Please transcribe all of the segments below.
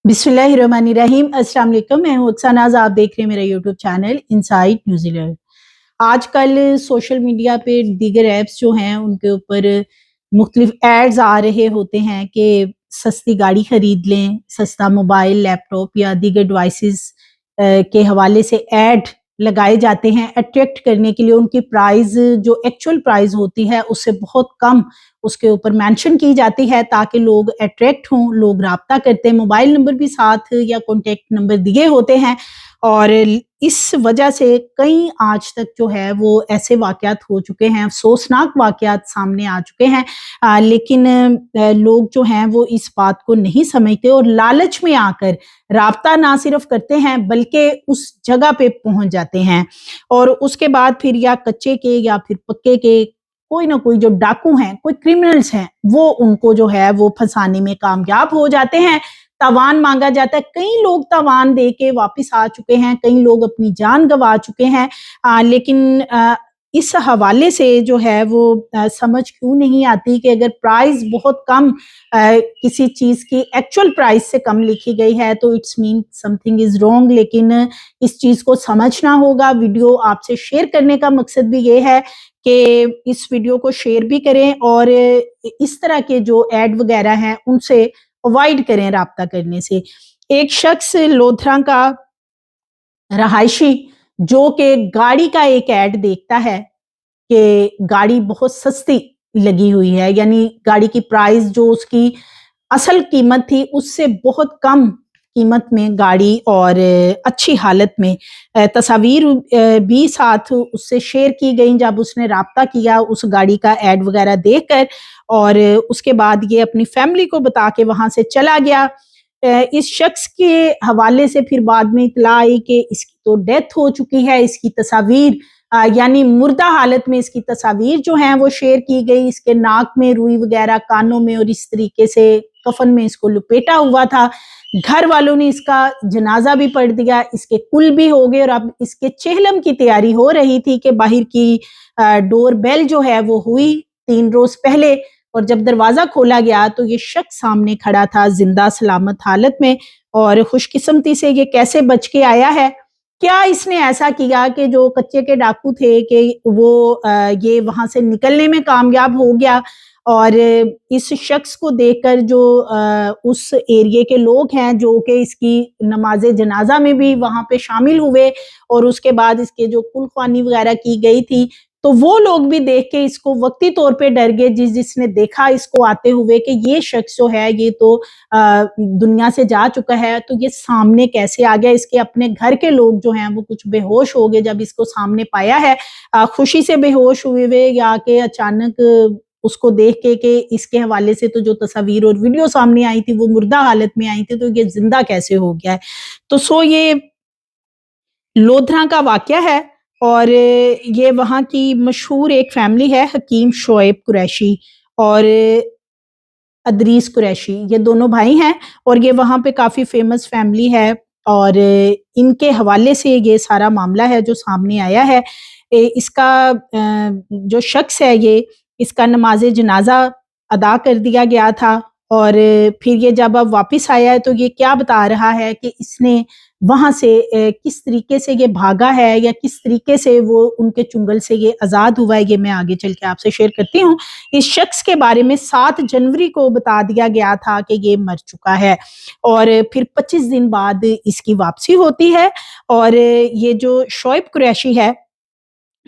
बिस्मिल्लाहिर्रहमानिर्रहीम। अस्सलाम वालेकुम। मैं हूं अक्सा नाज, आप देख रहे हैं मेरा यूट्यूब चैनल इनसाइड न्यूजीलैंड। आजकल सोशल मीडिया पे दीगर ऐप्स जो हैं उनके ऊपर मुख्तलिफ एड्स आ रहे होते हैं कि सस्ती गाड़ी खरीद लें, सस्ता मोबाइल, लैपटॉप या दीगर डिवाइसेस के हवाले से ऐड लगाए जाते हैं अट्रैक्ट करने के लिए। उनकी प्राइस जो एक्चुअल प्राइस होती है उससे बहुत कम उसके ऊपर मेंशन की जाती है ताकि लोग अट्रैक्ट हों, लोग राब्ता करते हैं। मोबाइल नंबर भी साथ या कॉन्टेक्ट नंबर दिए होते हैं और इस वजह से कई आज तक जो है वो ऐसे वाक़यात हो चुके हैं, अफसोसनाक वाक़यात सामने आ चुके हैं। लेकिन लोग जो हैं वो इस बात को नहीं समझते और लालच में आकर राब्ता ना सिर्फ करते हैं बल्कि उस जगह पे पहुंच जाते हैं और उसके बाद फिर या कच्चे के या फिर पक्के के कोई ना कोई जो डाकू हैं, कोई क्रिमिनल्स हैं, वो उनको जो है वो फंसाने में कामयाब हो जाते हैं। तावान मांगा जाता है, कई लोग तावान दे के वापिस आ चुके हैं, कई लोग अपनी जान गंवा चुके हैं। लेकिन इस हवाले से जो है वो समझ क्यों नहीं आती कि अगर प्राइस बहुत कम किसी चीज़ की एक्चुअल प्राइस से कम लिखी गई है तो it's mean something is wrong. लेकिन इस चीज़ को समझना होगा। वीडियो आपसे शेयर करने का मकसद भी ये है कि इस वीडियो को शेयर भी करें और इस तरह के जो ऐड वगैरह हैं उनसे अवॉइड करें राब्ता करने से। एक शख्स लोधरा का रहायशी जो कि गाड़ी का एक ऐड देखता है कि गाड़ी बहुत सस्ती लगी हुई है, यानी गाड़ी की प्राइस जो उसकी असल कीमत थी उससे बहुत कम कीमत में गाड़ी और अच्छी हालत में तस्वीर भी साथ उससे शेयर की गई जब उसने राब्ता किया उस गाड़ी का ऐड वगैरह देखकर और उसके बाद ये अपनी फैमिली को बता के वहां से चला गया। इस शख्स के हवाले से फिर बाद में इत्तला आई कि इसकी तो डेथ हो चुकी है। इसकी तस्वीर यानी मुर्दा हालत में इसकी तस्वीर जो है वो शेयर की गई। इसके नाक में रुई वगैरह, कानों में, और इस तरीके से कफन में इसको लपेटा हुआ था। घर वालों ने इसका जनाजा भी पढ़ दिया, इसके कुल भी हो गए और अब इसके चेहलम की तैयारी हो रही थी कि बाहर की डोर बेल जो है वो हुई 3 रोज पहले और जब दरवाजा खोला गया तो ये शख्स सामने खड़ा था जिंदा सलामत हालत में। और खुशकिस्मती से ये कैसे बच के आया है, क्या इसने ऐसा किया कि जो कच्चे के डाकू थे कि वो ये वहां से निकलने में कामयाब हो गया। और इस शख्स को देखकर जो उस एरिया के लोग हैं जो कि इसकी नमाज़े जनाजा में भी वहां पे शामिल हुए और उसके बाद इसके जो कुलख्वानी वगैरह की गई थी तो वो लोग भी देख के इसको वक्ती तौर पे डर गए। जिसने देखा इसको आते हुए कि ये शख्स जो है ये तो दुनिया से जा चुका है, तो ये सामने कैसे आ गया। इसके अपने घर के लोग जो हैं वो कुछ बेहोश हो गए जब इसको सामने पाया है। खुशी से बेहोश हुए या कि अचानक उसको देख के कि इसके हवाले से तो जो तस्वीर और वीडियो सामने आई थी वो मुर्दा हालत में आई थी, तो ये जिंदा कैसे हो गया है। तो ये लोधरा का वाकया है और ये वहाँ की मशहूर एक फैमिली है, हकीम शोएब कुरैशी और अदरीस कुरैशी, ये दोनों भाई हैं और ये वहाँ पे काफ़ी फेमस फैमिली है और इनके हवाले से ये सारा मामला है जो सामने आया है। इसका जो शख्स है ये इसका नमाज़े जनाजा अदा कर दिया गया था और फिर ये जब अब वापस आया है तो ये क्या बता रहा है कि इसने वहां से किस तरीके से ये भागा है या किस तरीके से वो उनके चुंगल से ये आज़ाद हुआ है, ये मैं आगे चल के आपसे शेयर करती हूँ। इस शख्स के बारे में 7 जनवरी को बता दिया गया था कि ये मर चुका है और फिर 25 दिन बाद इसकी वापसी होती है। और ये जो शोएब कुरैशी है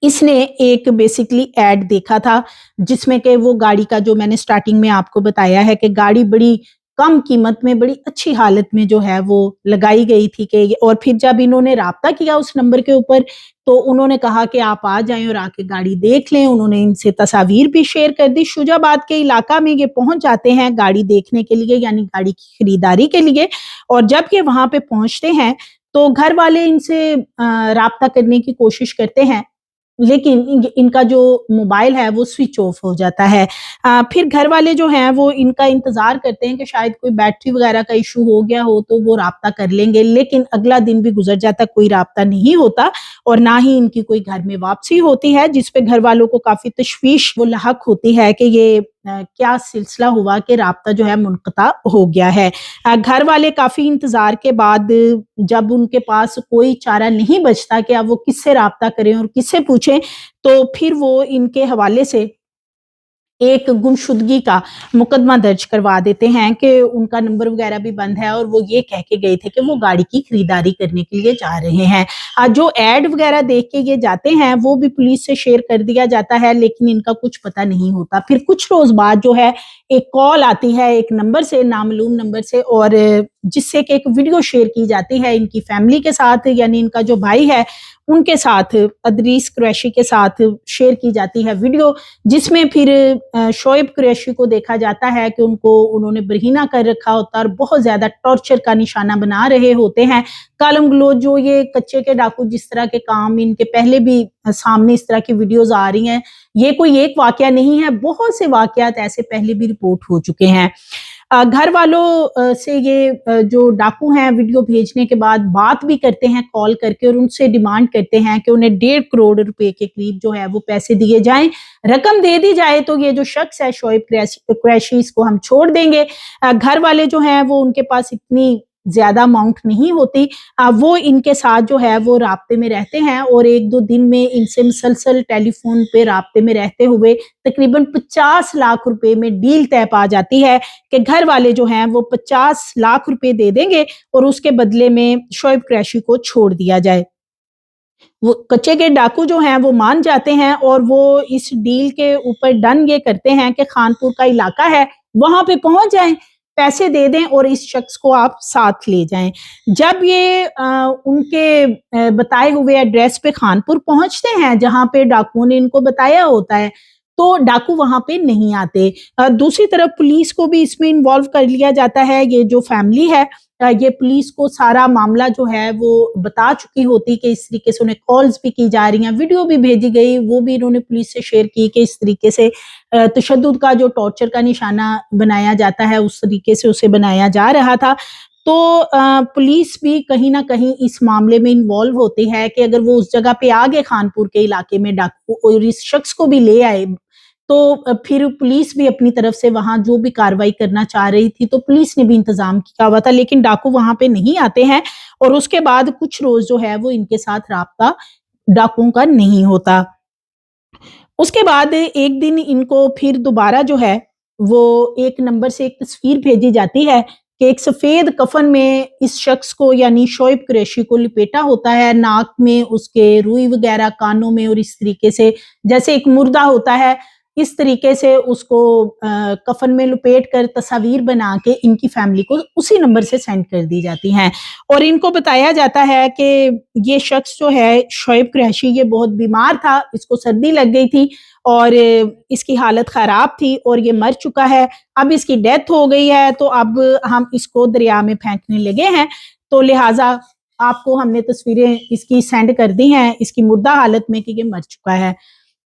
इसने एक बेसिकली ऐड देखा था जिसमें कि वो गाड़ी का जो मैंने स्टार्टिंग में आपको बताया है कि गाड़ी बड़ी कम कीमत में बड़ी अच्छी हालत में जो है वो लगाई गई थी कि और फिर जब इन्होंने राब्ता किया उस नंबर के ऊपर तो उन्होंने कहा कि आप आ जाएं और आके गाड़ी देख लें। उन्होंने इनसे तस्वीर भी शेयर कर दी। शुजाबाद के इलाका में ये पहुंच जाते हैं गाड़ी देखने के लिए, यानी गाड़ी की खरीदारी के लिए। और जब ये वहां पे पहुंचते हैं तो घर वाले इनसे राब्ता करने की कोशिश करते हैं लेकिन इनका जो मोबाइल है वो स्विच ऑफ हो जाता है। फिर घर वाले जो हैं वो इनका इंतज़ार करते हैं कि शायद कोई बैटरी वगैरह का इशू हो गया हो तो वो राब्ता कर लेंगे, लेकिन अगला दिन भी गुजर जाता, कोई राब्ता नहीं होता और ना ही इनकी कोई घर में वापसी होती है, जिस पे घर वालों को काफ़ी तशवीश वो लाहक होती है कि ये क्या सिलसिला हुआ कि राब्ता जो है मुनक़ता हो गया है। घर वाले काफ़ी इंतज़ार के बाद जब उनके पास कोई चारा नहीं बचता कि अब वो किससे राब्ता करें और किससे पूछें, तो फिर वो इनके हवाले से एक गुमशुदगी का मुकदमा दर्ज करवा देते हैं कि उनका नंबर वगैरह भी बंद है और वो ये कह के गए थे कि वो गाड़ी की खरीदारी करने के लिए जा रहे हैं। जो एड वगैरह देख के ये जाते हैं वो भी पुलिस से शेयर कर दिया जाता है, लेकिन इनका कुछ पता नहीं होता। फिर कुछ रोज बाद जो है एक कॉल आती है एक नंबर से, नामालूम नंबर से, और जिससे कि एक वीडियो शेयर की जाती है इनकी फैमिली के साथ, यानी इनका जो भाई है उनके साथ, अदरीस कुरैशी के साथ शेयर की जाती है वीडियो, जिसमें फिर शोएब कुरैशी को देखा जाता है कि उन्होंने बरहीना कर रखा होता है और बहुत ज्यादा टॉर्चर का निशाना बना रहे होते हैं। कालम गलोच जो ये कच्चे के डाकू जिस तरह के काम इनके पहले भी सामने इस तरह की वीडियोस आ रही हैं, ये कोई एक वाकया नहीं है, बहुत से वाकयात ऐसे पहले भी रिपोर्ट हो चुके हैं। घर वालों से ये जो डाकू हैं वीडियो भेजने के बाद बात भी करते हैं कॉल करके और उनसे डिमांड करते हैं कि उन्हें 1.5 करोड़ रुपए के करीब जो है वो पैसे दिए जाएं, रकम दे दी जाए तो ये जो शख्स है शोएब कुरैशी, इसको हम छोड़ देंगे। घर वाले जो हैं वो उनके पास इतनी ज्यादा अमाउंट नहीं होती, वो इनके साथ जो है वो राब्ते में रहते हैं और 1-2 दिन में इनसे मुसलसल टेलीफोन पे राब्ते में रहते हुए तकरीबन 50 लाख रुपए में डील तय पा जाती है कि घर वाले जो हैं वो 50 लाख रुपए दे देंगे और उसके बदले में शोएब कुरैशी को छोड़ दिया जाए। वो कच्चे के डाकू जो हैं वो मान जाते हैं और वो इस डील के ऊपर डन ये करते हैं कि खानपुर का इलाका है, वहां पे पहुंच जाएं, पैसे दे दें और इस शख्स को आप साथ ले जाएं। जब ये उनके बताए हुए एड्रेस पे खानपुर पहुंचते हैं जहां पे डाकुओं ने इनको बताया होता है, तो डाकू वहां पे नहीं आते। दूसरी तरफ पुलिस को भी इसमें इन्वॉल्व कर लिया जाता है। ये जो फैमिली है ये पुलिस को सारा मामला जो है वो बता चुकी होती कि इस तरीके से उन्हें कॉल्स भी की जा रही हैं, वीडियो भी भेजी गई, वो भी इन्होंने पुलिस से शेयर की कि इस तरीके से तशद्दुद का जो टॉर्चर का निशाना बनाया जाता है उस तरीके से उसे बनाया जा रहा था। तो पुलिस भी कहीं ना कहीं इस मामले में इन्वॉल्व होती है कि अगर वो उस जगह पे आ गए खानपुर के इलाके में डाकू और इस शख्स को भी ले आए, तो फिर पुलिस भी अपनी तरफ से वहां जो भी कार्रवाई करना चाह रही थी तो पुलिस ने भी इंतजाम किया हुआ था, लेकिन डाकू वहां पे नहीं आते हैं और उसके बाद कुछ रोज जो है वो इनके साथ राब्ता डाकुओं का नहीं होता। उसके बाद एक दिन इनको फिर दोबारा जो है वो एक नंबर से एक तस्वीर भेजी जाती है कि एक सफेद कफन में इस शख्स को यानी शोएब कुरैशी को लिपेटा होता है, नाक में उसके रुई वगैरह, कानों में, और इस तरीके से जैसे एक मुर्दा होता है इस तरीके से उसको कफन में लपेट कर तस्वीर बना के इनकी फैमिली को उसी नंबर से सेंड कर दी जाती हैं और इनको बताया जाता है कि ये शख्स जो है शोएब कुरैशी ये बहुत बीमार था, इसको सर्दी लग गई थी और इसकी हालत खराब थी और ये मर चुका है, अब इसकी डेथ हो गई है तो अब हम इसको दरिया में फेंकने लगे हैं, तो लिहाजा आपको हमने तस्वीरें इसकी सेंड कर दी हैं इसकी मुर्दा हालत में कि ये मर चुका है।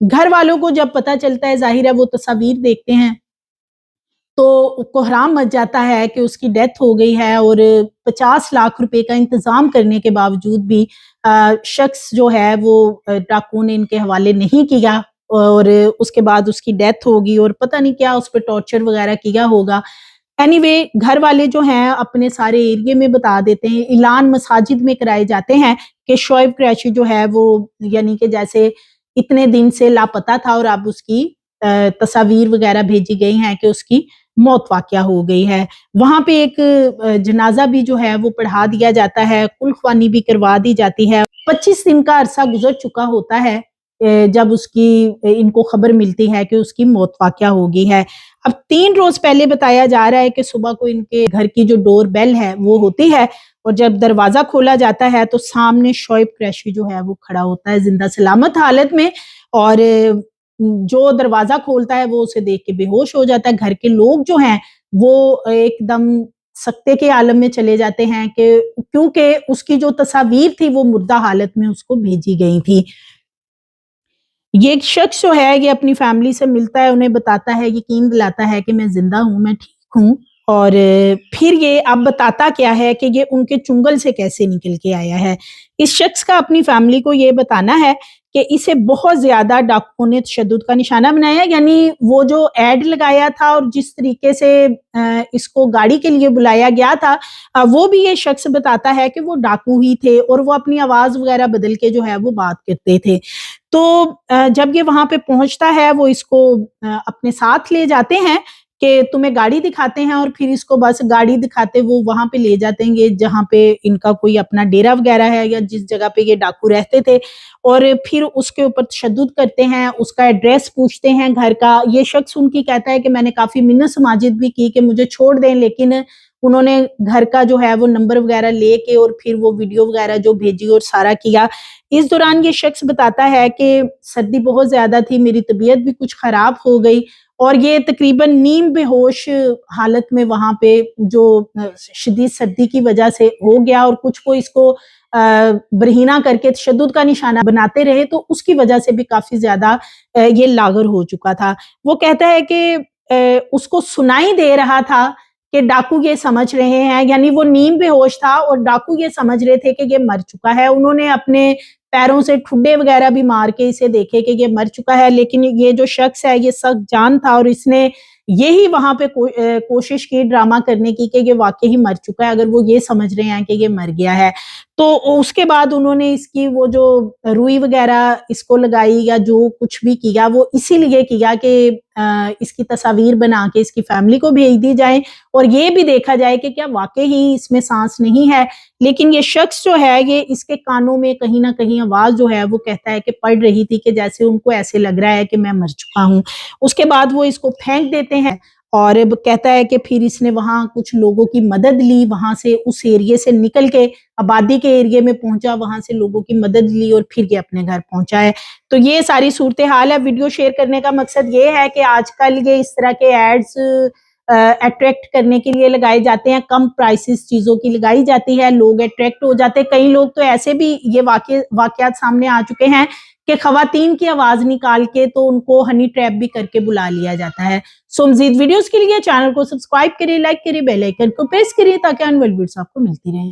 घर वालों को जब पता चलता है, जाहिर है वो तस्वीर देखते हैं तो कोहराम मच जाता है कि उसकी डेथ हो गई है और 50 लाख रुपए का इंतजाम करने के बावजूद भी शख्स जो है वो डाकुओं ने इनके हवाले नहीं किया और उसके बाद उसकी डेथ होगी और पता नहीं क्या उस पर टॉर्चर वगैरह किया होगा। एनीवे घर वाले जो हैं अपने सारे एरिया में बता देते हैं, ऐलान मसाजिद में कराए जाते हैं कि शोएब कुरैशी जो है वो यानी कि जैसे इतने दिन से लापता था और अब उसकी तस्वीर वगैरह भेजी गई हैं कि उसकी मौत वाक़या हो गई है। वहां पे एक जनाजा भी जो है वो पढ़ा दिया जाता है, कुलख्वानी भी करवा दी जाती है। 25 दिन का अरसा गुजर चुका होता है जब उसकी इनको खबर मिलती है कि उसकी मौत वाक़या हो गई है। अब 3 रोज पहले बताया जा रहा है कि सुबह को इनके घर की जो डोर बेल है वो होती है और जब दरवाजा खोला जाता है तो सामने शोएब कुरैशी जो है वो खड़ा होता है जिंदा सलामत हालत में और जो दरवाजा खोलता है वो उसे देख के बेहोश हो जाता है। घर के लोग जो हैं वो एकदम सकते के आलम में चले जाते हैं कि क्योंकि उसकी जो तस्वीर थी वो मुर्दा हालत में उसको भेजी गई थी। ये एक शख्स जो है ये अपनी फैमिली से मिलता है, उन्हें बताता है, यकीन दिलाता है कि मैं जिंदा हूँ, मैं ठीक हूँ और फिर ये अब बताता क्या है कि ये उनके चुंगल से कैसे निकल के आया है। इस शख्स का अपनी फैमिली को ये बताना है کہ اسے بہت زیادہ ڈاکوؤں نے تشدد کا نشانہ بنایا. یعنی وہ جو ایڈ لگایا تھا اور جس طریقے سے اس کو گاڑی کے لیے بلایا گیا تھا وہ بھی یہ شخص بتاتا ہے کہ وہ ڈاکو ہی تھے اور وہ اپنی آواز وغیرہ بدل کے جو ہے وہ بات کرتے تھے. تو جب یہ وہاں پہ پہنچتا ہے وہ اس کو اپنے ساتھ لے جاتے ہیں کہ تمہیں گاڑی دکھاتے ہیں اور پھر اس کو بس گاڑی دکھاتے وہ وہاں پہ لے جاتے ہیں جہاں پہ ان کا کوئی اپنا ڈیرا وغیرہ ہے یا جس جگہ پہ یہ ڈاکو رہتے تھے, اور پھر اس کے اوپر تشدد کرتے ہیں, اس کا ایڈریس پوچھتے ہیں گھر کا. یہ شخص ان کی کہتا ہے کہ میں نے کافی منت سماجت بھی کی کہ مجھے چھوڑ دیں, لیکن انہوں نے گھر کا جو ہے وہ نمبر وغیرہ لے کے اور پھر وہ ویڈیو وغیرہ جو بھیجی اور سارا کیا. اس دوران یہ شخص بتاتا ہے کہ سردی بہت زیادہ تھی, میری طبیعت بھی کچھ خراب ہو گئی اور یہ تقریباً نیم بے ہوش حالت میں وہاں پہ جو شدید سردی کی وجہ سے ہو گیا, اور کچھ کو اس کو برہنہ کر کے تشدد کا نشانہ بناتے رہے, تو اس کی وجہ سے بھی کافی زیادہ یہ لاغر ہو چکا تھا. وہ کہتا ہے کہ اس کو سنائی دے رہا تھا کہ ڈاکو یہ سمجھ رہے ہیں, یعنی وہ نیم بے ہوش تھا اور ڈاکو یہ سمجھ رہے تھے کہ یہ مر چکا ہے. انہوں نے اپنے پیروں سے ٹھڈے وغیرہ بھی مار کے اسے دیکھے کہ یہ مر چکا ہے, لیکن یہ جو شخص ہے یہ سخت جان تھا اور اس نے یہی وہاں پہ کوشش کی ڈرامہ کرنے کی کہ یہ واقعی مر چکا ہے, اگر وہ یہ سمجھ رہے ہیں کہ یہ مر گیا ہے. تو اس کے بعد انہوں نے اس کی وہ جو روئی وغیرہ اس کو لگائی یا جو کچھ بھی کیا وہ اسی لیے کیا کہ اس کی تصاویر بنا کے اس کی فیملی کو بھیج دی جائیں اور یہ بھی دیکھا جائے کہ کیا واقعی اس میں سانس نہیں ہے. لیکن یہ شخص جو ہے یہ اس کے کانوں میں کہیں نہ کہیں آواز جو ہے وہ کہتا ہے کہ پڑ رہی تھی کہ جیسے ان کو ایسے لگ رہا ہے کہ میں مر چکا ہوں. اس کے بعد وہ اس کو پھینک دیتے ہیں اور کہتا ہے کہ پھر اس نے وہاں کچھ لوگوں کی مدد لی, وہاں سے اس ایریے سے نکل کے آبادی کے ایریے میں پہنچا, وہاں سے لوگوں کی مدد لی اور پھر یہ اپنے گھر پہنچا ہے. تو یہ ساری صورتحال ہے. ویڈیو شیئر کرنے کا مقصد یہ ہے کہ آج کل یہ اس طرح کے ایڈز اٹریکٹ کرنے کے لیے لگائے جاتے ہیں, کم پرائسز چیزوں کی لگائی جاتی ہے, لوگ اٹریکٹ ہو جاتے ہیں. کئی لوگ تو ایسے بھی یہ واقعات سامنے آ چکے ہیں کہ خواتین کی آواز نکال کے تو ان کو ہنی ٹریپ بھی کر کے بلا لیا جاتا ہے. سو مزید ویڈیوز کے لیے چینل کو سبسکرائب کریں, لائک کریں, بیل آئیکن کو پریس کریں تاکہ آنے والی ویڈیوز آپ کو ملتی رہیں.